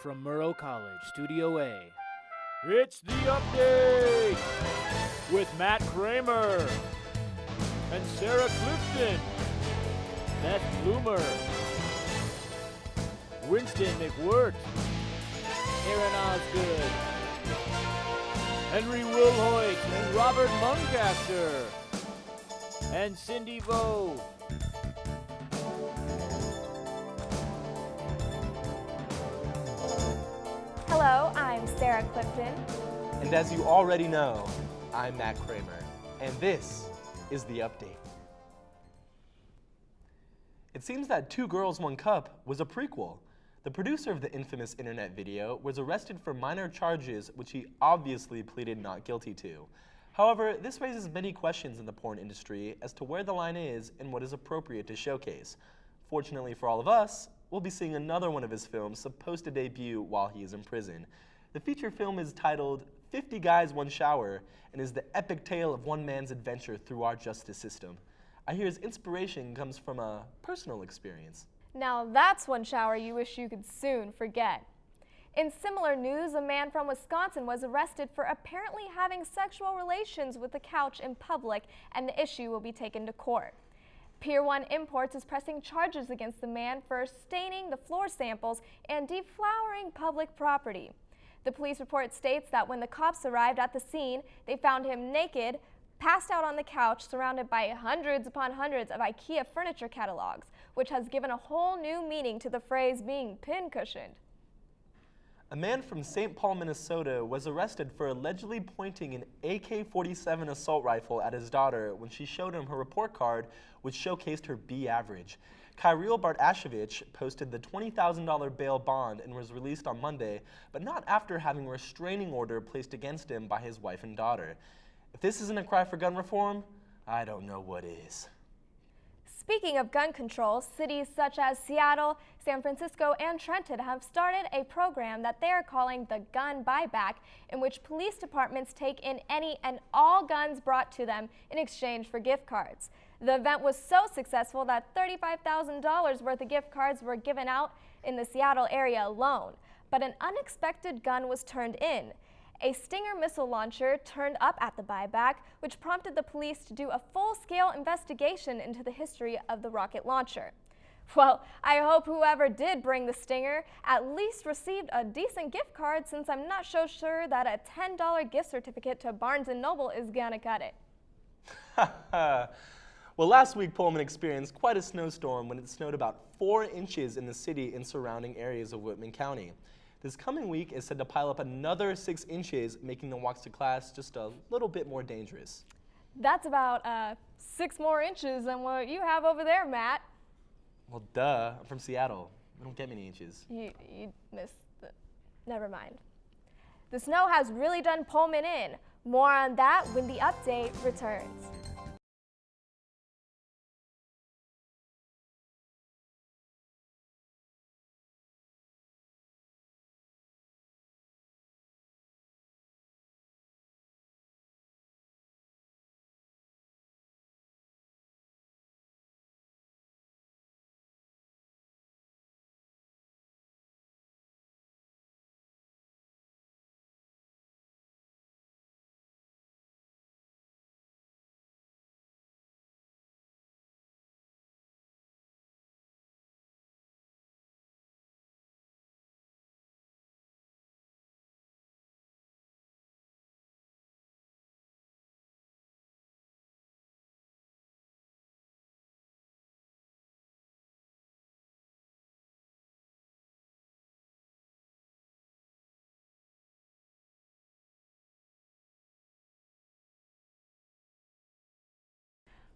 from Murrow College, Studio A. It's the update with Matt Kramer and Sarah Clifton, Beth Bloomer, Winston McWirt, Aaron Osgood, Henry Wilhoit and Robert Muncaster, and Cindy Vo. Hello, I'm Sarah Clifton. And as you already know, I'm Matt Kramer, and this is The Update. It seems that Two Girls, One Cup was a prequel. The producer of the infamous internet video was arrested for minor charges which he obviously pleaded not guilty to. However, this raises many questions in the porn industry as to where the line is and what is appropriate to showcase. Fortunately for all of us, we'll be seeing another one of his films supposed to debut while he is in prison. The feature film is titled 50 Guys, One Shower and is the epic tale of one man's adventure through our justice system. I hear his inspiration comes from a personal experience. Now that's one shower you wish you could soon forget. In similar news, a man from Wisconsin was arrested for apparently having sexual relations with a couch in public, and the issue will be taken to court. Pier 1 Imports is pressing charges against the man for staining the floor samples and deflowering public property. The police report states that when the cops arrived at the scene, they found him naked, passed out on the couch, surrounded by hundreds upon hundreds of IKEA furniture catalogs, which has given a whole new meaning to the phrase being pincushioned. A man from St. Paul, Minnesota was arrested for allegedly pointing an AK-47 assault rifle at his daughter when she showed him her report card, which showcased her B average. Kirill Bartashevich posted the $20,000 bail bond and was released on Monday, but not after having a restraining order placed against him by his wife and daughter. If this isn't a cry for gun reform, I don't know what is. Speaking of gun control, cities such as Seattle, San Francisco, and Trenton have started a program that they are calling the Gun Buyback, in which police departments take in any and all guns brought to them in exchange for gift cards. The event was so successful that $35,000 worth of gift cards were given out in the Seattle area alone. But an unexpected gun was turned in. A Stinger missile launcher turned up at the buyback, which prompted the police to do a full-scale investigation into the history of the rocket launcher. Well, I hope whoever did bring the Stinger at least received a decent gift card, since I'm not so sure that a $10 gift certificate to Barnes & Noble is gonna cut it. Well, last week Pullman experienced quite a snowstorm when it snowed about 4 inches in the city and surrounding areas of Whitman County. This coming week is said to pile up another 6 inches, making the walks to class just a little bit more dangerous. That's about 6 more inches than what you have over there, Matt. Well, duh. I'm from Seattle. We don't get many inches. You missed the... Never mind. The snow has really done Pullman in. More on that when the update returns.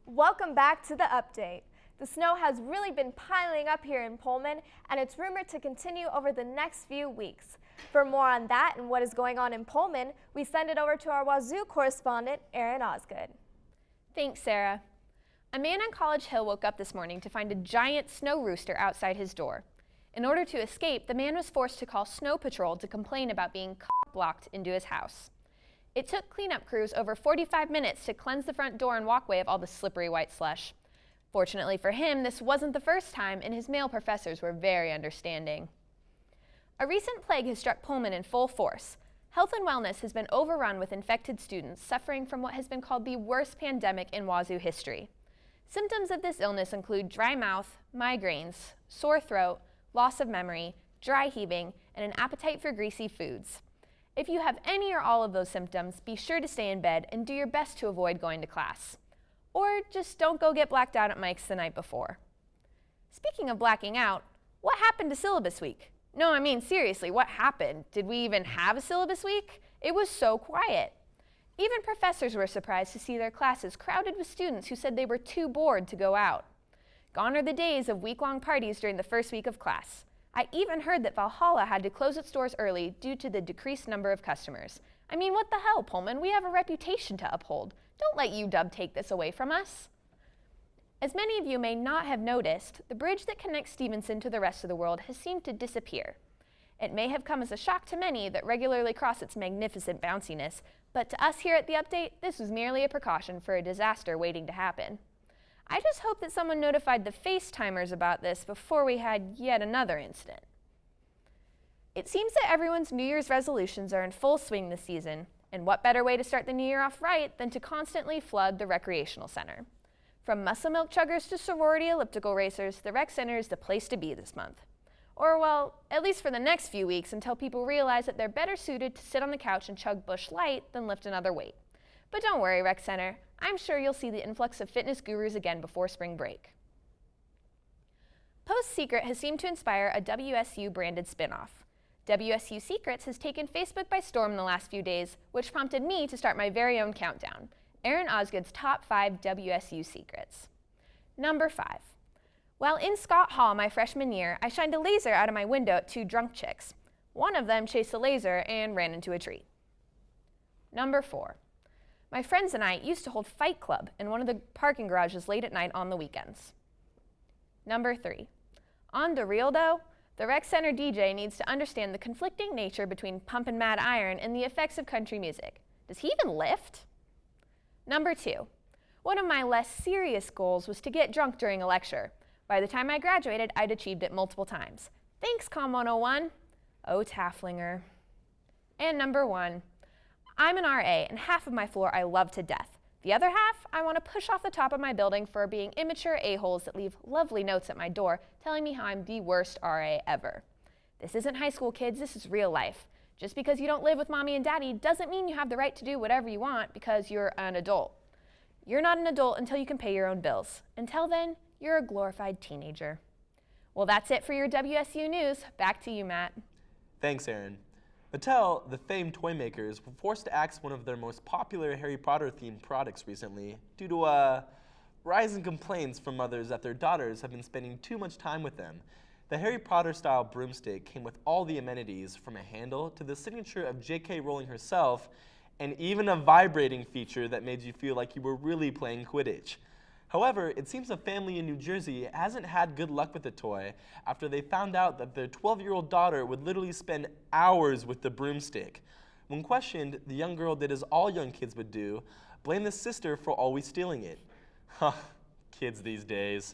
Welcome back to the update. The snow has really been piling up here in Pullman, and it's rumored to continue over the next few weeks. For more on that and what is going on in Pullman, we send it over to our Wazoo correspondent, Aaron Osgood. Thanks, Sarah. A man on College Hill woke up this morning to find a giant snow rooster outside his door. In order to escape, the man was forced to call Snow Patrol to complain about being blocked into his house. It took cleanup crews over 45 minutes to cleanse the front door and walkway of all the slippery white slush. Fortunately for him, this wasn't the first time, and his male professors were very understanding. A recent plague has struck Pullman in full force. Health and wellness has been overrun with infected students suffering from what has been called the worst pandemic in Wazoo history. Symptoms of this illness include dry mouth, migraines, sore throat, loss of memory, dry heaving, and an appetite for greasy foods. If you have any or all of those symptoms, be sure to stay in bed and do your best to avoid going to class. Or just don't go get blacked out at Mike's the night before. Speaking of blacking out, what happened to syllabus week? No, I mean seriously, what happened? Did we even have a syllabus week? It was so quiet. Even professors were surprised to see their classes crowded with students who said they were too bored to go out. Gone are the days of week-long parties during the first week of class. I even heard that Valhalla had to close its doors early due to the decreased number of customers. I mean, what the hell, Pullman? We have a reputation to uphold. Don't let UW take this away from us. As many of you may not have noticed, the bridge that connects Stevenson to the rest of the world has seemed to disappear. It may have come as a shock to many that regularly cross its magnificent bounciness, but to us here at The Update, this was merely a precaution for a disaster waiting to happen. I just hope that someone notified the FaceTimers about this before we had yet another incident. It seems that everyone's New Year's resolutions are in full swing this season, and what better way to start the new year off right than to constantly flood the recreational center. From muscle milk chuggers to sorority elliptical racers, the rec center is the place to be this month. Or, well, at least for the next few weeks until people realize that they're better suited to sit on the couch and chug Busch Light than lift another weight. But don't worry, rec center. I'm sure you'll see the influx of fitness gurus again before spring break. Post Secret has seemed to inspire a WSU-branded spin-off. WSU Secrets has taken Facebook by storm in the last few days, which prompted me to start my very own countdown. Aaron Osgood's top 5 WSU secrets. Number 5. While in Scott Hall my freshman year, I shined a laser out of my window at 2 drunk chicks. One of them chased the laser and ran into a tree. Number 4. My friends and I used to hold Fight Club in one of the parking garages late at night on the weekends. Number 3. On the real though, the rec center DJ needs to understand the conflicting nature between Pumpin' Mad Iron and the effects of country music. Does he even lift? Number 2. One of my less serious goals was to get drunk during a lecture. By the time I graduated, I'd achieved it multiple times. Thanks, Com 101. Oh, Tafflinger. And number 1. I'm an RA, and half of my floor I love to death. The other half, I want to push off the top of my building for being immature a-holes that leave lovely notes at my door telling me how I'm the worst RA ever. This isn't high school, kids. This is real life. Just because you don't live with mommy and daddy doesn't mean you have the right to do whatever you want because you're an adult. You're not an adult until you can pay your own bills. Until then, you're a glorified teenager. Well, that's it for your WSU news. Back to you, Matt. Thanks, Aaron. Mattel, the famed toy makers, were forced to axe one of their most popular Harry Potter-themed products recently due to a rise in complaints from mothers that their daughters have been spending too much time with them. The Harry Potter-style broomstick came with all the amenities, from a handle to the signature of J.K. Rowling herself, and even a vibrating feature that made you feel like you were really playing Quidditch. However, it seems a family in New Jersey hasn't had good luck with the toy after they found out that their 12-year-old daughter would literally spend hours with the broomstick. When questioned, the young girl did as all young kids would do, blame the sister for always stealing it. Huh, kids these days.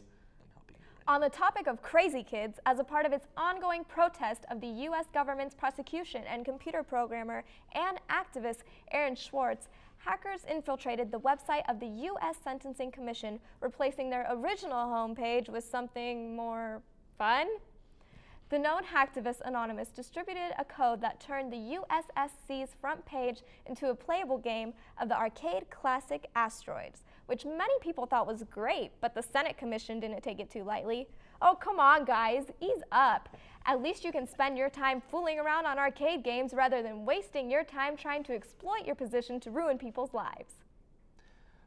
On the topic of crazy kids, as a part of its ongoing protest of the U.S. government's prosecution and computer programmer and activist Aaron Swartz, hackers infiltrated the website of the U.S. Sentencing Commission, replacing their original homepage with something more fun. The known hacktivist Anonymous distributed a code that turned the USSC's front page into a playable game of the arcade classic Asteroids, which many people thought was great, but the Senate Commission didn't take it too lightly. Oh, come on, guys, ease up. At least you can spend your time fooling around on arcade games rather than wasting your time trying to exploit your position to ruin people's lives.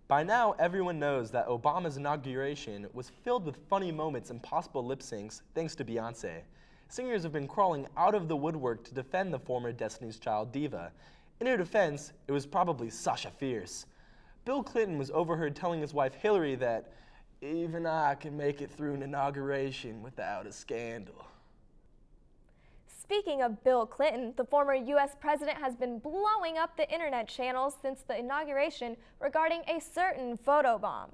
By now, everyone knows that Obama's inauguration was filled with funny moments and possible lip syncs thanks to Beyonce. Singers have been crawling out of the woodwork to defend the former Destiny's Child diva. In her defense, it was probably Sasha Fierce. Bill Clinton was overheard telling his wife Hillary that, "Even I can make it through an inauguration without a scandal." Speaking of Bill Clinton, the former U.S. president has been blowing up the internet channels since the inauguration regarding a certain photobomb.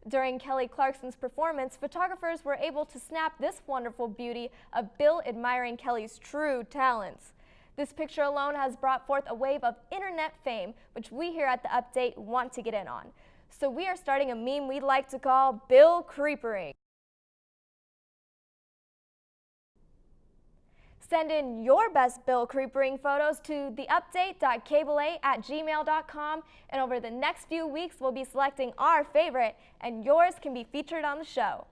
During Kelly Clarkson's performance, photographers were able to snap this wonderful beauty of Bill admiring Kelly's true talents. This picture alone has brought forth a wave of internet fame, which we here at The Update want to get in on. So we are starting a meme we'd like to call Bill Creepering. Send in your best Bill Creepering photos to theupdate.cable8@gmail.com, and over the next few weeks we'll be selecting our favorite, and yours can be featured on the show.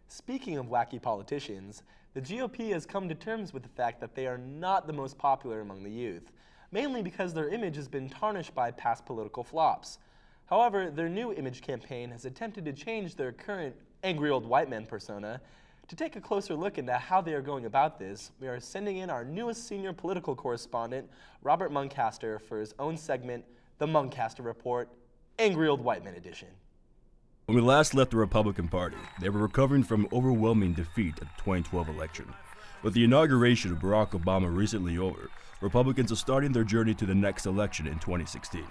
Speaking of wacky politicians, the GOP has come to terms with the fact that they are not the most popular among the youth, mainly because their image has been tarnished by past political flops. However, their new image campaign has attempted to change their current angry old white man persona. To take a closer look into how they are going about this, we are sending in our newest senior political correspondent, Robert Muncaster, for his own segment, The Muncaster Report, Angry Old White Man Edition. When we last left the Republican Party, they were recovering from overwhelming defeat at the 2012 election. With the inauguration of Barack Obama recently over, Republicans are starting their journey to the next election in 2016.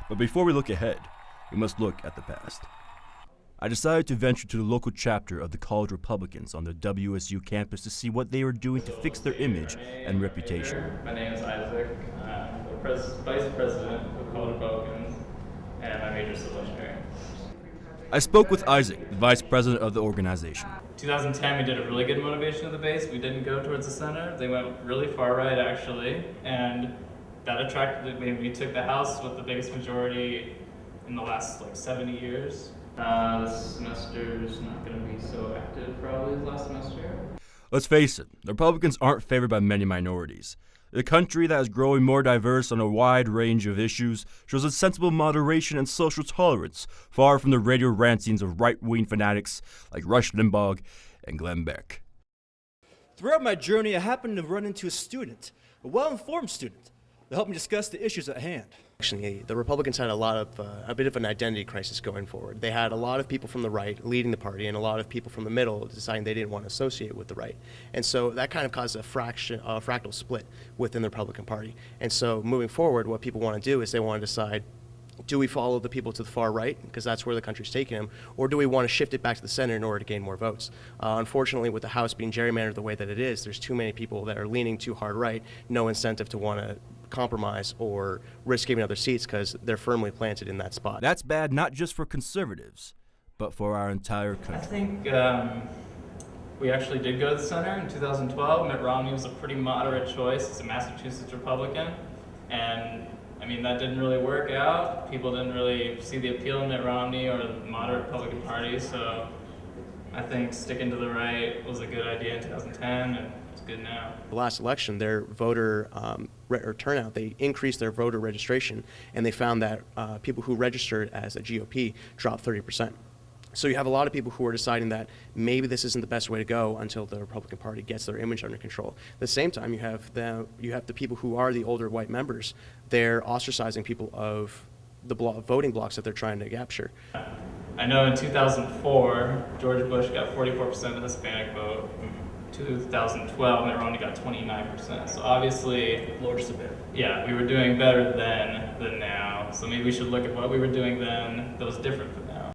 But before we look ahead, we must look at the past. I decided to venture to the local chapter of the College Republicans on the WSU campus to see what they were doing to fix their image and reputation. My name is Isaac. I'm the Vice President of College Republicans, and my major is civil engineering. I spoke with Isaac, the Vice President of the organization. 2010, we did a really good motivation of the base. We didn't go towards the center. They went really far right, actually, and that attracted, we took the House with the biggest majority in the last 70 years. This semester's not going to be so active probably as last semester. Let's face it, the Republicans aren't favored by many minorities. The country that is growing more diverse on a wide range of issues shows a sensible moderation and social tolerance, far from the radio rantings of right-wing fanatics like Rush Limbaugh and Glenn Beck. Throughout my journey, I happened to run into a student, a well-informed student, that helped me discuss the issues at hand. Actually, the Republicans had a bit of an identity crisis going forward. They had a lot of people from the right leading the party and a lot of people from the middle deciding they didn't want to associate with the right. And so that kind of caused a fractal split within the Republican Party. And so moving forward, what people want to do is they want to decide, do we follow the people to the far right, because that's where the country's taking them, or do we want to shift it back to the center in order to gain more votes? Unfortunately, with the House being gerrymandered the way that it is, there's too many people that are leaning too hard right, no incentive to want to compromise or risk giving other seats because they're firmly planted in that spot. That's bad not just for conservatives, but for our entire country. I think we actually did go to the center in 2012. Mitt Romney was a pretty moderate choice. He's a Massachusetts Republican, and I mean, that didn't really work out. People didn't really see the appeal of Mitt Romney or the moderate Republican Party, so I think sticking to the right was a good idea in 2010, and it's good now. The last election, their voter turnout, they increased their voter registration, and they found that people who registered as a GOP dropped 30%. So you have a lot of people who are deciding that maybe this isn't the best way to go until the Republican Party gets their image under control. At the same time, you have the people who are the older white members. They're ostracizing people of the voting blocks that they're trying to capture. I know in 2004, George Bush got 44% of the Hispanic vote. 2012, Mitt Romney got 29%. So obviously, yeah, we were doing better then than now. So maybe we should look at what we were doing then that was different